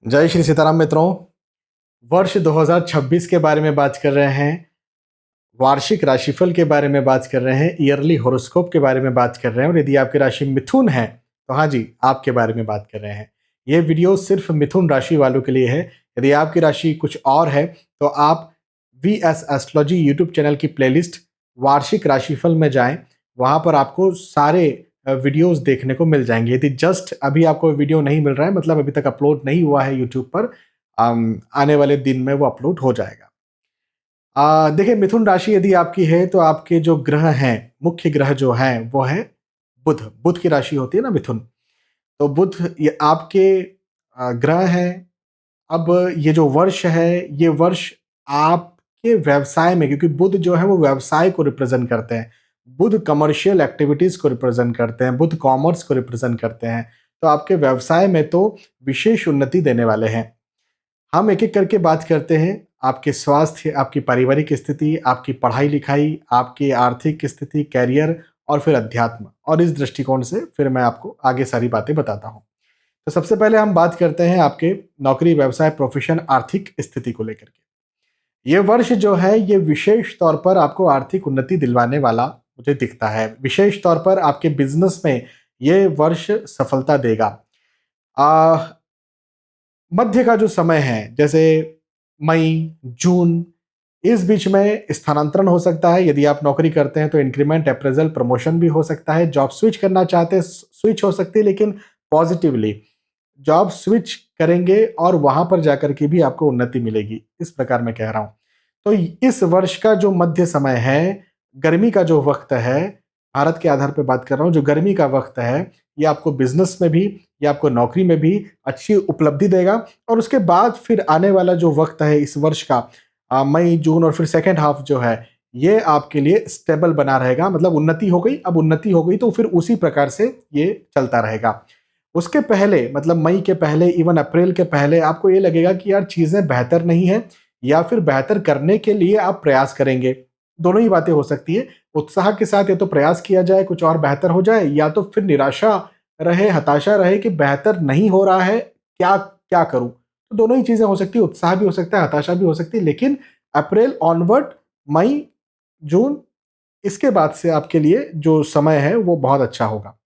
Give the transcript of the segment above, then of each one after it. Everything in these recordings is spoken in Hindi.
जय श्री सीताराम मित्रों। वर्ष 2026 के बारे में बात कर रहे हैं, वार्षिक राशिफल के बारे में बात कर रहे हैं, ईयरली हॉरोस्कोप के बारे में बात कर रहे हैं और यदि आपकी राशि मिथुन है तो हाँ जी, आपके बारे में बात कर रहे हैं। ये वीडियो सिर्फ मिथुन राशि वालों के लिए है। यदि आपकी राशि कुछ और है तो आप VS एस्ट्रोलॉजी यूट्यूब चैनल की प्लेलिस्ट वार्षिक राशिफल में जाएं, वहाँ पर आपको सारे वीडियोस देखने को मिल जाएंगे। यदि जस्ट अभी आपको वीडियो नहीं मिल रहा है, मतलब अभी तक अपलोड नहीं हुआ है यूट्यूब पर, आने वाले दिन में वो अपलोड हो जाएगा। देखिए, मिथुन राशि यदि आपकी है तो आपके जो ग्रह हैं, मुख्य ग्रह जो हैं वो है बुध। बुध की राशि होती है ना मिथुन, तो बुध ये आपके ग्रह हैं। अब ये जो वर्ष है, ये वर्ष आपके व्यवसाय में, क्योंकि बुध जो है वो व्यवसाय को रिप्रेजेंट करते हैं, बुध कमर्शियल एक्टिविटीज को रिप्रेजेंट करते हैं, बुध कॉमर्स को रिप्रेजेंट करते हैं, तो आपके व्यवसाय में तो विशेष उन्नति देने वाले हैं। हम एक एक करके बात करते हैं। आपके स्वास्थ्य, आपकी पारिवारिक स्थिति, आपकी पढ़ाई लिखाई, आपकी आर्थिक स्थिति, कैरियर और फिर अध्यात्म, और इस दृष्टिकोण से फिर मैं आपको आगे सारी बातें बताता हूँ। तो सबसे पहले हम बात करते हैं आपके नौकरी, व्यवसाय, प्रोफेशन, आर्थिक स्थिति को लेकर के। ये वर्ष जो है ये विशेष तौर पर आपको आर्थिक उन्नति दिलवाने वाला मुझे दिखता है। विशेष तौर पर आपके बिजनेस में ये वर्ष सफलता देगा। मध्य का जो समय है, जैसे मई, जून, इस बीच में स्थानांतरण हो सकता है। यदि आप नौकरी करते हैं तो इंक्रीमेंट, अप्रेजल, प्रमोशन भी हो सकता है। जॉब स्विच करना चाहते हैं, स्विच हो सकती है, लेकिन पॉजिटिवली जॉब स्विच करेंगे और वहां पर जाकर के भी आपको उन्नति मिलेगी, इस प्रकार मैं कह रहा हूं। तो इस वर्ष का जो मध्य समय है, गर्मी का जो वक्त है, भारत के आधार पर बात कर रहा हूं, जो गर्मी का वक्त है, ये आपको बिजनेस में भी, ये आपको नौकरी में भी अच्छी उपलब्धि देगा। और उसके बाद फिर आने वाला जो वक्त है इस वर्ष का, मई, जून और फिर सेकेंड हाफ जो है, ये आपके लिए स्टेबल बना रहेगा। मतलब उन्नति हो गई, अब उन्नति हो गई तो फिर उसी प्रकार से ये चलता रहेगा। उसके पहले, मतलब मई के पहले, इवन अप्रैल के पहले, आपको ये लगेगा कि यार चीजें बेहतर नहीं है, या फिर बेहतर करने के लिए आप प्रयास करेंगे। दोनों ही बातें हो सकती है। उत्साह के साथ या तो प्रयास किया जाए कुछ और बेहतर हो जाए, या तो फिर निराशा रहे, हताशा रहे कि बेहतर नहीं हो रहा है, क्या क्या करूं। तो दोनों ही चीजें हो सकती है, उत्साह भी हो सकता है, हताशा भी हो सकती है। लेकिन अप्रैल ऑनवर्ड, मई, जून, इसके बाद से आपके लिए जो समय है वो बहुत अच्छा होगा।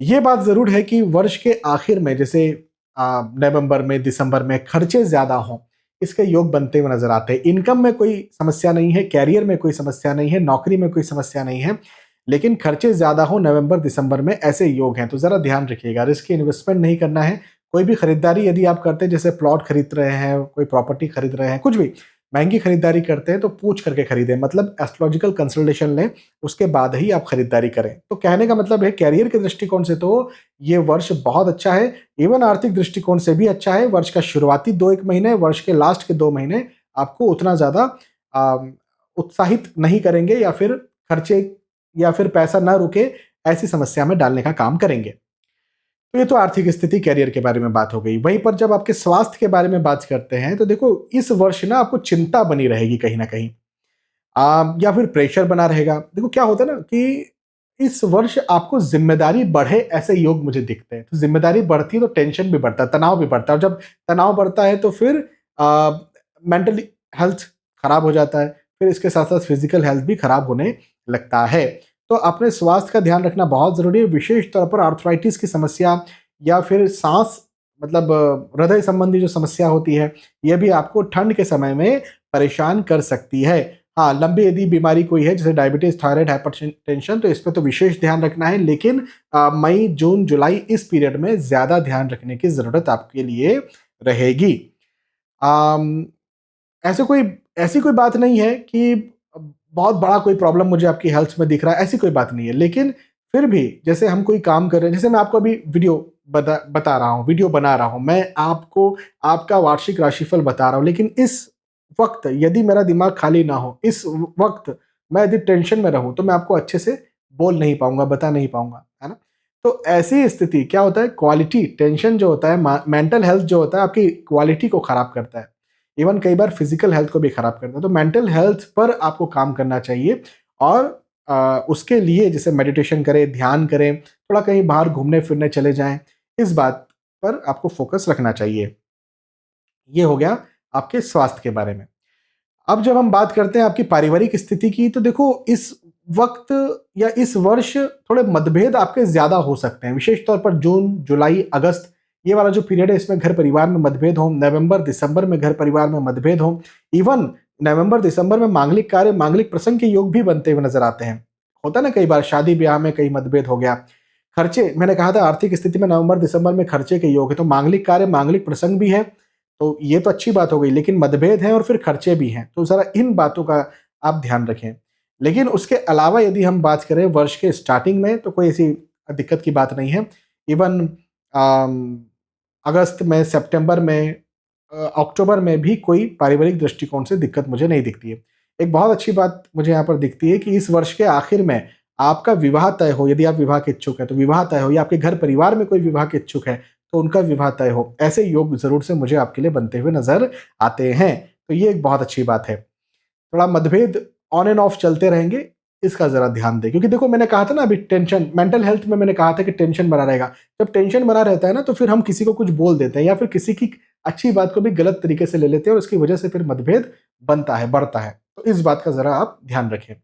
ये बात जरूर है कि वर्ष के आखिर में, जैसे नवंबर में, दिसंबर में खर्चे ज्यादा हों, इसके योग बनते हुए नजर आते हैं। इनकम में कोई समस्या नहीं है, कैरियर में कोई समस्या नहीं है, नौकरी में कोई समस्या नहीं है, लेकिन खर्चे ज्यादा हो नवंबर दिसंबर में, ऐसे योग हैं। तो जरा ध्यान रखिएगा, रिस्क इन्वेस्टमेंट नहीं करना है। कोई भी खरीदारी यदि आप करते हैं, जैसे प्लॉट खरीद रहे हैं, कोई प्रॉपर्टी खरीद रहे हैं, कुछ भी महंगी खरीदारी करते हैं, तो पूछ करके खरीदें। मतलब एस्ट्रोलॉजिकल कंसल्टेशन लें, उसके बाद ही आप खरीदारी करें। तो कहने का मतलब है, कैरियर के दृष्टिकोण से तो ये वर्ष बहुत अच्छा है। इवन आर्थिक दृष्टिकोण से भी अच्छा है। वर्ष का शुरुआती 2-1 महीने, वर्ष के लास्ट के 2 महीने आपको उतना ज्यादा उत्साहित नहीं करेंगे, या फिर खर्चे या फिर पैसा ना रुके ऐसी समस्या में डालने का काम करेंगे। तो ये तो आर्थिक स्थिति, कैरियर के बारे में बात हो गई। वहीं पर जब आपके स्वास्थ्य के बारे में बात करते हैं, तो देखो इस वर्ष ना आपको चिंता बनी रहेगी कहीं ना कहीं, या फिर प्रेशर बना रहेगा। देखो क्या होता है ना कि इस वर्ष आपको जिम्मेदारी बढ़े, ऐसे योग मुझे दिखते हैं। तो जिम्मेदारी बढ़ती है तो टेंशन भी बढ़ता है, तनाव भी बढ़ता है, और जब तनाव बढ़ता है तो फिर मेंटली हेल्थ खराब हो जाता है, फिर इसके साथ साथ फिजिकल हेल्थ भी खराब होने लगता है। तो अपने स्वास्थ्य का ध्यान रखना बहुत जरूरी है। विशेष तौर पर आर्थराइटिस की समस्या, या फिर सांस, मतलब हृदय संबंधी जो समस्या होती है, यह भी आपको ठंड के समय में परेशान कर सकती है। हाँ, लंबी यदि बीमारी कोई है, जैसे डायबिटीज, थायराइड, हाइपरटेंशन, तो इस पे तो विशेष ध्यान रखना है। लेकिन मई, जून, जुलाई, इस पीरियड में ज्यादा ध्यान रखने की जरूरत आपके लिए रहेगी। अम, ऐसे कोई ऐसी कोई बात नहीं है कि बहुत बड़ा कोई प्रॉब्लम मुझे आपकी हेल्थ में दिख रहा है, ऐसी कोई बात नहीं है। लेकिन फिर भी जैसे हम कोई काम कर रहे हैं, जैसे मैं आपको अभी वीडियो बता रहा हूँ, वीडियो बना रहा हूँ, मैं आपको आपका वार्षिक राशिफल बता रहा हूँ, लेकिन इस वक्त यदि मेरा दिमाग खाली ना हो, इस वक्त मैं यदि टेंशन में रहूं, तो मैं आपको अच्छे से बोल नहीं पाऊंगा, बता नहीं पाऊंगा, है ना। तो ऐसी स्थिति क्या होता है, क्वालिटी, टेंशन जो होता है, मेंटल हेल्थ जो होता है, आपकी क्वालिटी को खराब करता है। इवन कई बार फिजिकल हेल्थ को भी खराब करता है। तो मेंटल हेल्थ पर आपको काम करना चाहिए, और उसके लिए जैसे मेडिटेशन करें, ध्यान करें, थोड़ा कहीं बाहर घूमने फिरने चले जाएं। इस बात पर आपको फोकस रखना चाहिए। ये हो गया आपके स्वास्थ्य के बारे में। अब जब हम बात करते हैं आपकी पारिवारिक स्थिति की, तो देखो इस वक्त या इस वर्ष थोड़े मतभेद आपके ज़्यादा हो सकते हैं, विशेष तौर पर जून, जुलाई, अगस्त, ये वाला जो पीरियड है इसमें घर परिवार में मतभेद हो, नवंबर, दिसंबर में घर परिवार में मतभेद हो, इवन नवंबर, दिसंबर में मांगलिक कार्य, मांगलिक प्रसंग के योग भी बनते हुए नजर आते हैं। होता है ना कई बार शादी ब्याह में कई मतभेद हो गया। खर्चे, मैंने कहा था आर्थिक स्थिति में नवंबर, दिसंबर में खर्चे के योग है, तो मांगलिक कार्य, मांगलिक प्रसंग भी है, तो ये तो अच्छी बात हो गई, लेकिन मतभेद हैं और फिर खर्चे भी हैं, तो ज़रा इन बातों का आप ध्यान रखें। लेकिन उसके अलावा यदि हम बात करें वर्ष के स्टार्टिंग में, तो कोई ऐसी दिक्कत की बात नहीं है। इवन अगस्त में, सितंबर में, अक्टूबर में भी कोई पारिवारिक दृष्टिकोण से दिक्कत मुझे नहीं दिखती है। एक बहुत अच्छी बात मुझे यहाँ पर दिखती है कि इस वर्ष के आखिर में आपका विवाह तय हो, यदि आप विवाह के इच्छुक हैं तो विवाह तय हो, या आपके घर परिवार में कोई विवाह के इच्छुक है तो उनका विवाह तय हो, ऐसे योग ज़रूर से मुझे आपके लिए बनते हुए नज़र आते हैं। तो ये एक बहुत अच्छी बात है। थोड़ा मतभेद ऑन एंड ऑफ चलते रहेंगे, इसका ज़रा ध्यान दें, क्योंकि देखो मैंने कहा था ना अभी टेंशन, मेंटल हेल्थ में मैंने कहा था कि टेंशन बना रहेगा। जब टेंशन बना रहता है ना, तो फिर हम किसी को कुछ बोल देते हैं या फिर किसी की अच्छी बात को भी गलत तरीके से ले लेते हैं और उसकी वजह से फिर मतभेद बनता है, बढ़ता है। तो इस बात का ज़रा आप ध्यान रखें।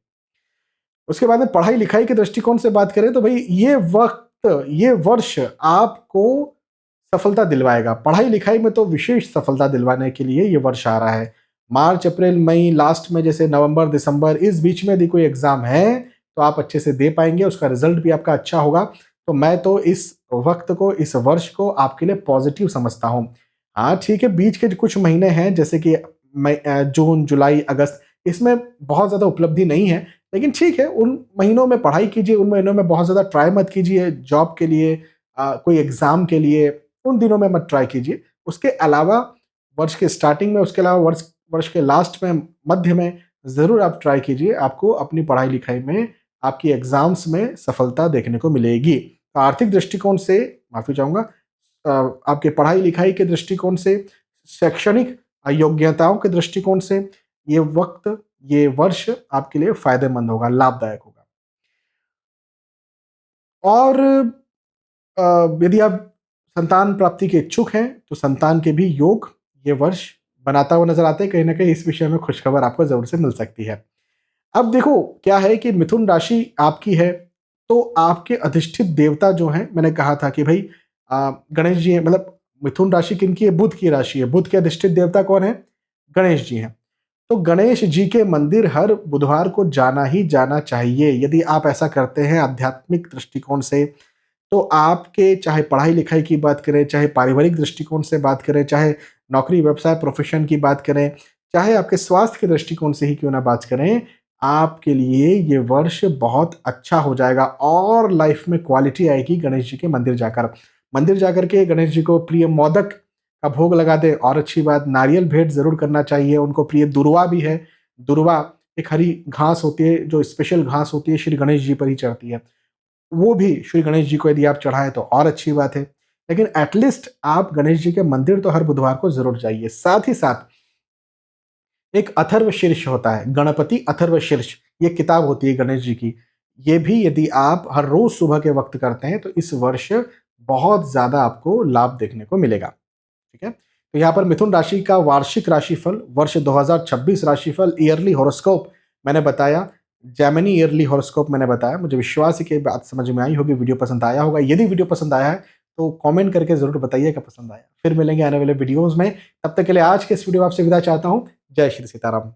उसके बाद में पढ़ाई लिखाई के दृष्टिकोण से बात करें तो भाई ये वर्ष आपको सफलता दिलवाएगा। पढ़ाई लिखाई में तो विशेष सफलता दिलवाने के लिए ये वर्ष आ रहा है। मार्च, अप्रैल, मई, लास्ट में जैसे नवंबर, दिसंबर, इस बीच में यदि कोई एग्जाम है तो आप अच्छे से दे पाएंगे, उसका रिजल्ट भी आपका अच्छा होगा। तो मैं तो इस वक्त को, इस वर्ष को आपके लिए पॉजिटिव समझता हूँ। हाँ ठीक है, बीच के कुछ महीने हैं जैसे कि जून, जुलाई, अगस्त, इसमें बहुत ज़्यादा उपलब्धि नहीं है, लेकिन ठीक है, उन महीनों में पढ़ाई कीजिए, उन महीनों में बहुत ज़्यादा ट्राई मत कीजिए जॉब के लिए, कोई एग्ज़ाम के लिए, उन दिनों में मत ट्राई कीजिए। उसके अलावा वर्ष के स्टार्टिंग में, उसके अलावा वर्ष वर्ष के लास्ट में, मध्य में ज़रूर आप ट्राई कीजिए, आपको अपनी पढ़ाई लिखाई में, आपकी एग्ज़ाम्स में सफलता देखने को मिलेगी। तो आर्थिक दृष्टिकोण से, माफ़ी चाहूँगा, आपके पढ़ाई लिखाई के दृष्टिकोण से, शैक्षणिक योग्यताओं के दृष्टिकोण से ये वक्त, ये वर्ष आपके लिए फायदेमंद होगा, लाभदायक होगा। और यदि आप संतान प्राप्ति के इच्छुक हैं तो संतान के भी योग ये वर्ष बनाता हुआ नजर आता है। कहीं ना कहीं इस विषय में खुशखबर आपको जरूर से मिल सकती है। अब देखो क्या है कि मिथुन राशि आपकी है, तो आपके अधिष्ठित देवता जो हैं, मैंने कहा था कि भाई गणेश जी हैं, मतलब मिथुन राशि किनकी है? बुध की राशि है। बुध के अधिष्ठित देवता कौन है? गणेश जी हैं। तो गणेश जी के मंदिर हर बुधवार को जाना ही जाना चाहिए। यदि आप ऐसा करते हैं आध्यात्मिक दृष्टिकोण से, तो आपके चाहे पढ़ाई लिखाई की बात करें, चाहे पारिवारिक दृष्टिकोण से बात करें, चाहे नौकरी व्यवसाय प्रोफेशन की बात करें, चाहे आपके स्वास्थ्य के दृष्टिकोण से ही क्यों ना बात करें, आपके लिए ये वर्ष बहुत अच्छा हो जाएगा और लाइफ में क्वालिटी आएगी। गणेश जी के मंदिर जाकर के गणेश जी को प्रिय मोदक का भोग लगा दे, और अच्छी बात, नारियल भेंट जरूर करना चाहिए। उनको प्रिय दुर्वा भी है। दुर्वा एक हरी घास होती है, जो स्पेशल घास होती है, श्री गणेश जी पर ही चढ़ती है, वो भी श्री गणेश जी को यदि आप चढ़ाएं तो और अच्छी बात है। लेकिन एटलीस्ट आप गणेश जी के मंदिर तो हर बुधवार को जरूर जाइए। साथ ही साथ एक अथर्व शीर्ष होता है, गणपति अथर्व शीर्ष, ये किताब होती है गणेश जी की, ये भी यदि आप हर रोज सुबह के वक्त करते हैं तो इस वर्ष बहुत ज्यादा आपको लाभ देखने को मिलेगा। ठीक है, तो यहाँ पर मिथुन राशि का वार्षिक राशिफल, वर्ष 2026 राशिफल, ईयरली हॉरोस्कोप मैंने बताया, जैमिनी ईयरली हॉरोस्कोप मैंने बताया। मुझे विश्वास है कि बात समझ में आई होगी, वीडियो पसंद आया होगा। यदि वीडियो पसंद आया है तो कमेंट करके जरूर बताइए कि पसंद आया। फिर मिलेंगे आने वाले वीडियोस में, तब तक के लिए आज के इस वीडियो आपसे विदा चाहता हूँ। जय श्री सीताराम।